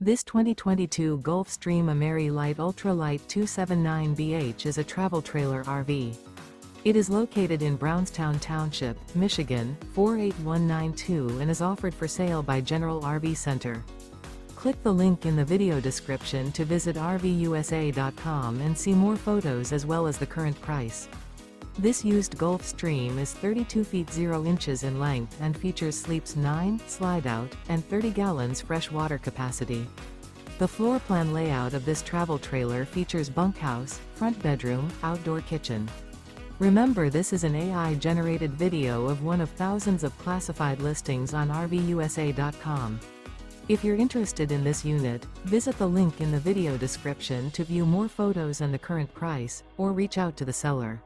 This 2022 Gulfstream Ameri-Lite Ultralight 279BH is a travel trailer RV. It is located in Brownstown Township, Michigan, 48192 and is offered for sale by General RV Center. Click the link in the video description to visit RVUSA.com and see more photos as well as the current price. This used Gulfstream is 32 feet 0 inches in length and features sleeps 9, Slideout, and 30 gallons fresh water capacity. The floor plan layout of this travel trailer features bunkhouse, front bedroom, outdoor kitchen. Remember, this is an AI-generated video of one of thousands of classified listings on RVUSA.com. If you're interested in this unit, visit the link in the video description to view more photos and the current price, or reach out to the seller.